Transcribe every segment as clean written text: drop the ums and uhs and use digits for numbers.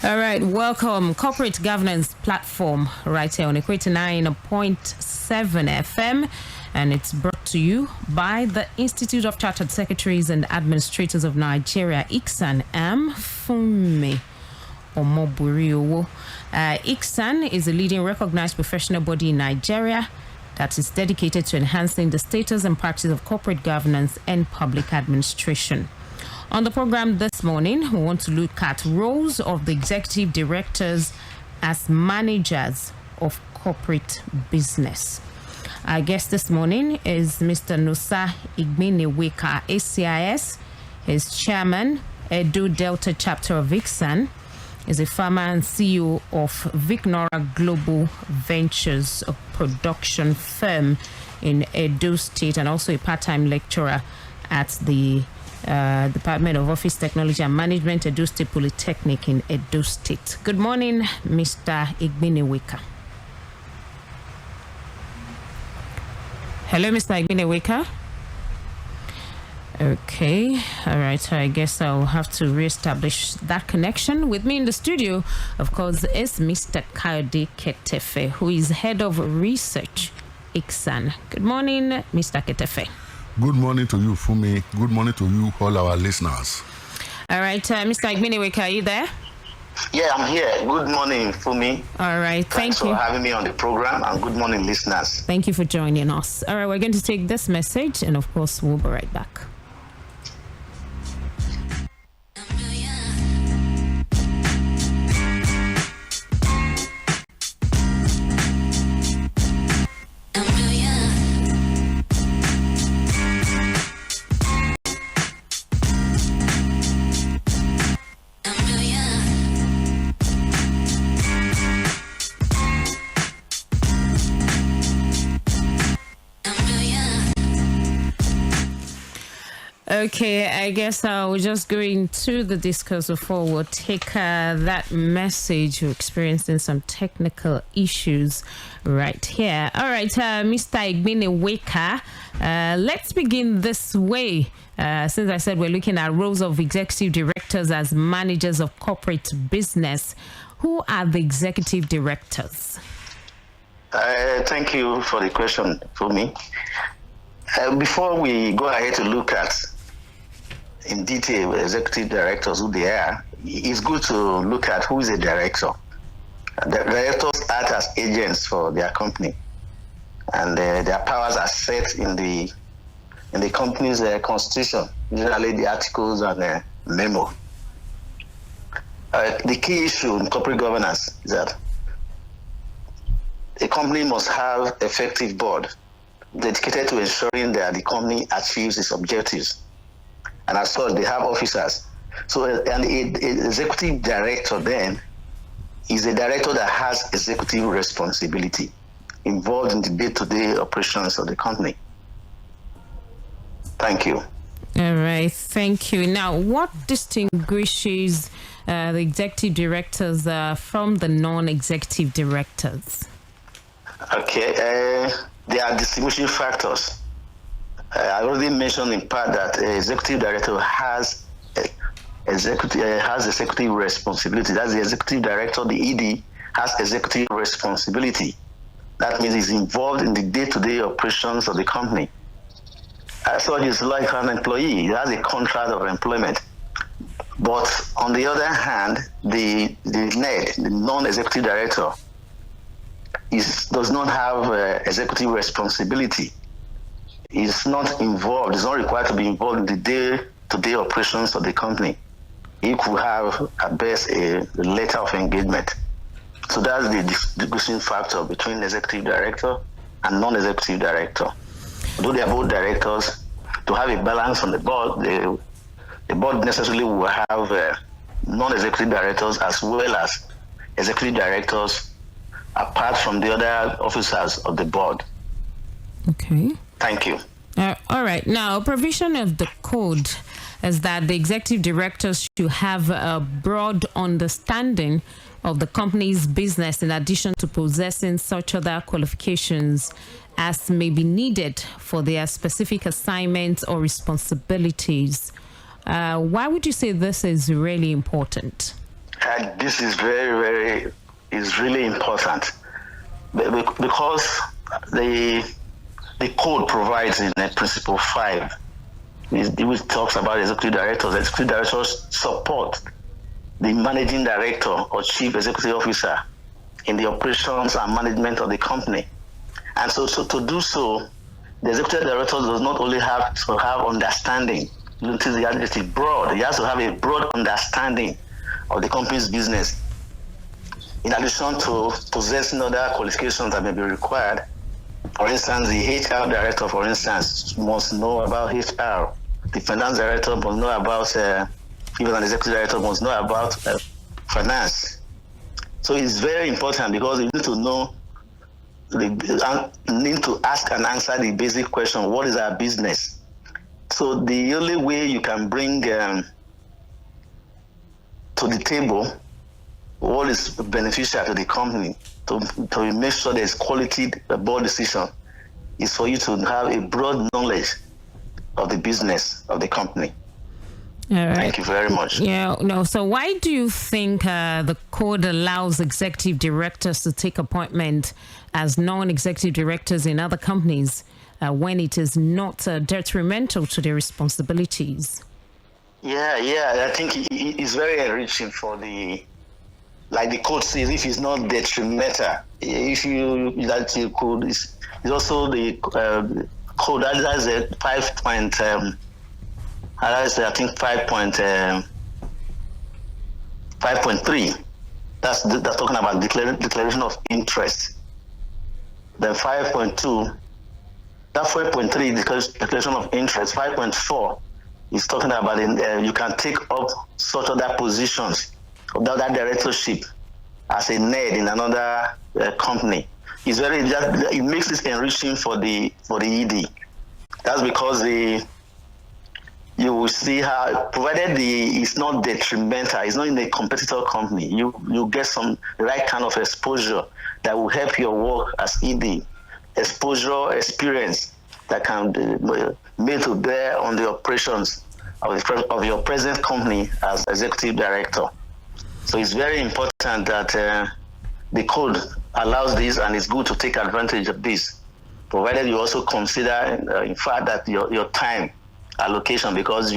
All right, welcome. Corporate Governance Platform right here on Equator 9.7 FM. And it's brought to you by the Institute of Chartered Secretaries and Administrators of Nigeria, ICSAN. Fumi Omoburiowo. ICSAN is a leading recognized professional body in Nigeria that is dedicated to enhancing the status and practice of corporate governance and public administration. On the program this morning, we want to look at roles of the executive directors as managers of corporate business. Our guest this morning is Mr. NOSA IGBINEWEKA, ACIS. He's chairman, Edo Delta chapter of ICSAN. He's a farmer and CEO of Vicnora Global Ventures, a production firm in Edo State, and also a part-time lecturer at the Department of Office Technology and Management, Edo State Polytechnic in Edo State. Good morning, Mr. IGBINEWEKA. Hello, Mr. IGBINEWEKA. Okay, all right, so I guess I'll have to reestablish that connection. With me in the studio, of course, is Mr. Kayode Ketefe, who is head of research, ICSAN. Good morning, Mr. Ketefe. Good morning to you, Fumi. Good morning to you, all our listeners. All right, Mr. IGBINEWEKA, are you there? Yeah, I'm here. Good morning, Fumi. All right, Thanks for having me on the program, and good morning, listeners. Thank you for joining us. All right, we're going to take this message, and of course, we'll be right back. Okay, I guess we're just going to the discourse before we'll take that message. We're experiencing some technical issues right here. All right, Mr. IGBINEWEKA, let's begin this way. Since I said we're looking at roles of executive directors as managers of corporate business, who are the executive directors? Thank you for the question, Fumi. Before we go ahead to look at in detail executive directors, who they are, it's good to look at who is a director. The directors act as agents for their company, and their powers are set in the company's constitution, usually the articles and memo. The key issue in corporate governance is that a company must have effective board dedicated to ensuring that the company achieves its objectives. And as such, they have officers. So an executive director then is a director that has executive responsibility involved in the day-to-day operations of the company. Thank you. All right, thank you. Now, what distinguishes the executive directors from the non-executive directors? Okay, there are distinguishing factors. I already mentioned in part that executive director has executive responsibility. That's the executive director. The ED has executive responsibility. That means he's involved in the day-to-day operations of the company. So he's like an employee. He has a contract of employment. But on the other hand, the NED, the non-executive director, does not have executive responsibility. Is not involved, is not required to be involved in the day-to-day operations of the company. He could have, at best, a letter of engagement. So that's the distinguishing factor between executive director and non-executive director. Though they are both directors, to have a balance on the board, the board necessarily will have non-executive directors as well as executive directors apart from the other officers of the board. Okay. Thank you. All right. Now, provision of the code is that the executive directors should have a broad understanding of the company's business in addition to possessing such other qualifications as may be needed for their specific assignments or responsibilities. Why would you say this is really important? This is is really important because the code provides in Principle 5, which talks about executive directors. Executive directors support the managing director or chief executive officer in the operations and management of the company. And so to do so, the executive director does not only have to have understanding, it is broad. He has to have a broad understanding of the company's business, in addition to possessing other qualifications that may be required. For instance, the HR director, for instance, must know about HR. The finance director must know about, even an executive director must know about finance. So it's very important because you need to know, need to ask and answer the basic question, what is our business? So the only way you can bring to the table what is beneficial to the company, to make sure there's quality board decision, is for you to have a broad knowledge of the business of the company. All right. Thank you very much. Yeah, no. So why do you think the code allows executive directors to take appointment as non-executive directors in other companies when it is not detrimental to their responsibilities? Yeah. I think it's very enriching for like the code says, if it's not detrimental, if you like your code, it's also the code that has a 5.3. That's talking about declaration of interest. Then 5.2, that 5.3 declaration of interest. 5.4 is talking about you can take up such other positions of that directorship as a NED in another company. It makes this enriching for the ED. That's because you will see how, provided it's not detrimental, it's not in a competitor company, you get the right kind of exposure that will help your work as ED. Exposure, experience that can be made to bear on the operations of your present company as executive director. So it's very important that the code allows this, and it's good to take advantage of this, provided you also consider, in fact, that your time allocation, because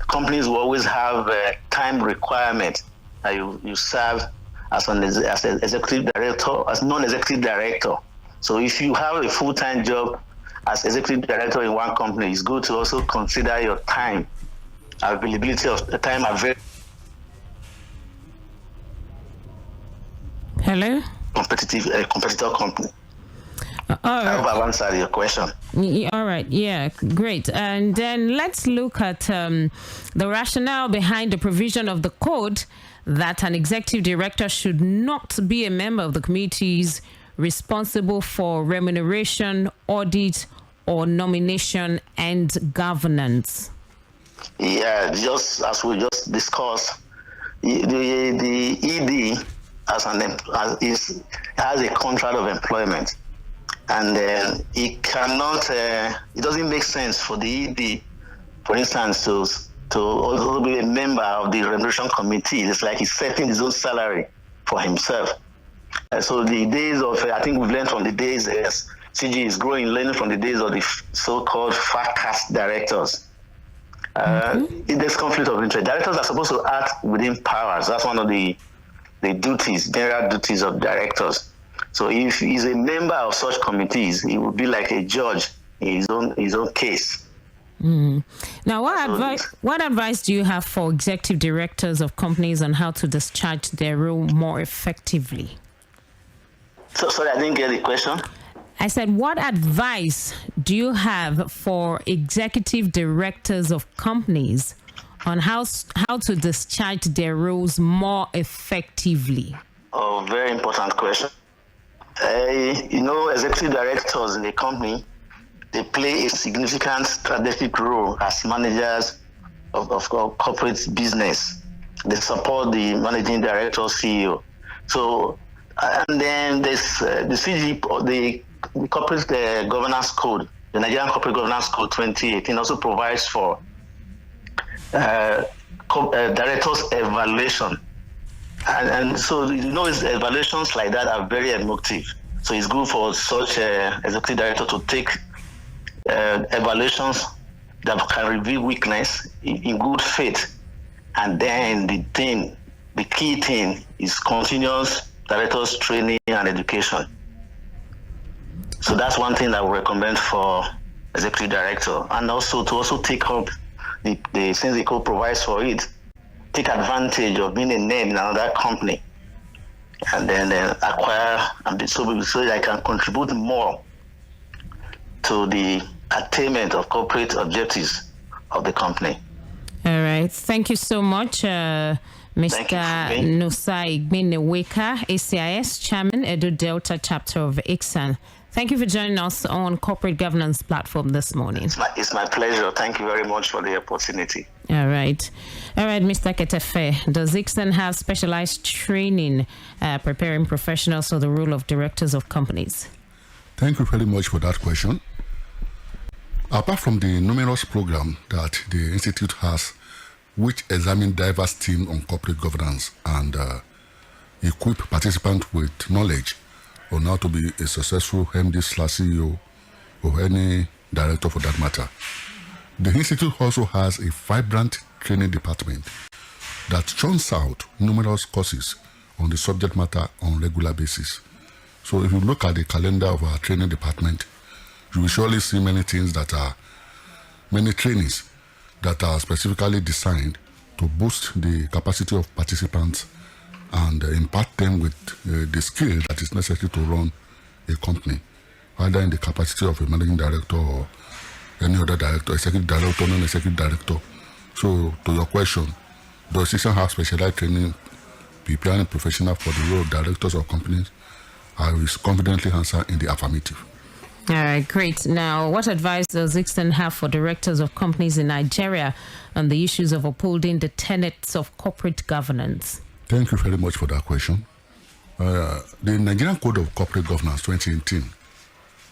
companies will always have a time requirement that you serve as an executive director, as non-executive director. So if you have a full-time job as executive director in one company, it's good to also consider your time availability of the time available. Hello? Competitor company. I hope I've answered your question. All right. Yeah, great. And then let's look at the rationale behind the provision of the code that an executive director should not be a member of the committees responsible for remuneration, audit, or nomination and governance. Yeah, just as we just discussed, the ED has a contract of employment, and it cannot. It doesn't make sense for the ED, for instance, to also be a member of the remuneration committee. It's like he's setting his own salary for himself. So the days of, I think we've learned from the days as CG is growing, learning from the days of the so-called fat cast directors. There's conflict of interest. Directors are supposed to act within powers. That's one of the duties, general duties of directors. So if he's a member of such committees, he would be like a judge in his own case. Now, what advice do you have for executive directors of companies on how to discharge their role more effectively? So sorry, I didn't get the question. I said, what advice do you have for executive directors of companies on how to discharge their roles more effectively? Oh, very important question. Executive directors in a company, they play a significant strategic role as managers of corporate business. They support the managing director, CEO. So, and then there's the CG, the corporate governance code, the Nigerian Corporate Governance Code 2018 also provides for directors' evaluation And so, evaluations like that are very emotive. So it's good for such executive director to take evaluations that can reveal weakness in good faith. And then the key thing is continuous directors training and education. So that's one thing that we recommend for executive director, and also to take up the since the code provides for it, take advantage of being a name in another company, and then acquire so that I can contribute more to the attainment of corporate objectives of the company. All right. Thank you so much, Mr. NOSA IGBINEWEKA, ACIS Chairman, Edo Delta Chapter of ICSAN. Thank you for joining us on Corporate Governance Platform this morning. It's my pleasure. Thank you very much for the opportunity. All right. Mr. Ketefe, does ICSAN have specialized training preparing professionals for the role of directors of companies? Thank you very much for that question. Apart from the numerous programs that the Institute has, which examine diverse themes on corporate governance and equip participants with knowledge on how to be a successful MD/CEO or any director for that matter, the Institute also has a vibrant training department that churns out numerous courses on the subject matter on a regular basis. So if you look at the calendar of our training department, you will surely see many trainings that are specifically designed to boost the capacity of participants and impart them with the skill that is necessary to run a company, either in the capacity of a managing director or any other director, executive director, non-executive director. So to your question, does ICSAN have specialized training preparing professionals for the role of directors of companies? I will confidently answer in the affirmative. All right, great. Now, what advice does ICSAN have for directors of companies in Nigeria on the issues of upholding the tenets of corporate governance? Thank you very much for that question. The Nigerian Code of Corporate Governance 2018,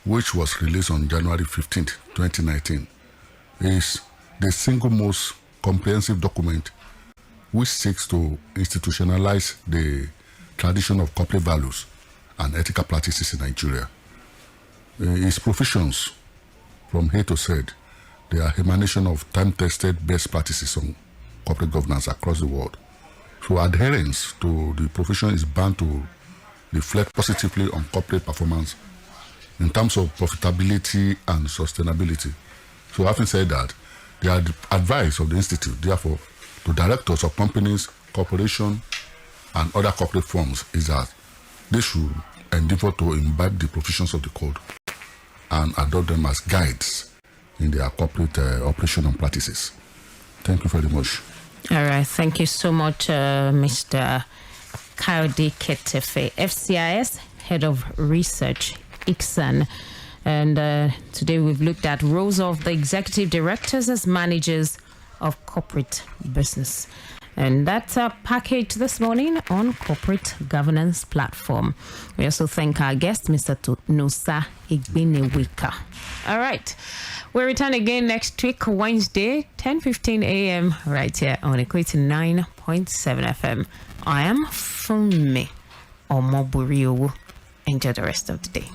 which was released on January 15th, 2019, is the single most comprehensive document which seeks to institutionalize the tradition of corporate values and ethical practices in Nigeria. Its provisions from A to Z, they are emanation of time-tested best practices on corporate governance across the world. So adherence to the provision is bound to reflect positively on corporate performance in terms of profitability and sustainability. So having said that, the advice of the Institute, therefore, to directors of companies, corporations, and other corporate firms is that they should endeavor to imbibe the provisions of the code and adopt them as guides in their corporate operation and practices. Thank you very much. All right. Thank you so much, Mr. Kayode Ketefe, FCIS, Head of Research, ICSAN. And today we've looked at roles of the executive directors as managers of corporate business. And that's our package this morning on Corporate Governance Platform. We also thank our guest, Mr. NOSA IGBINEWEKA. All right. We'll return again next week, Wednesday, 10:15 a.m. right here on Equator 9.7 FM. I am Funmi Omoburiowo. Enjoy the rest of the day.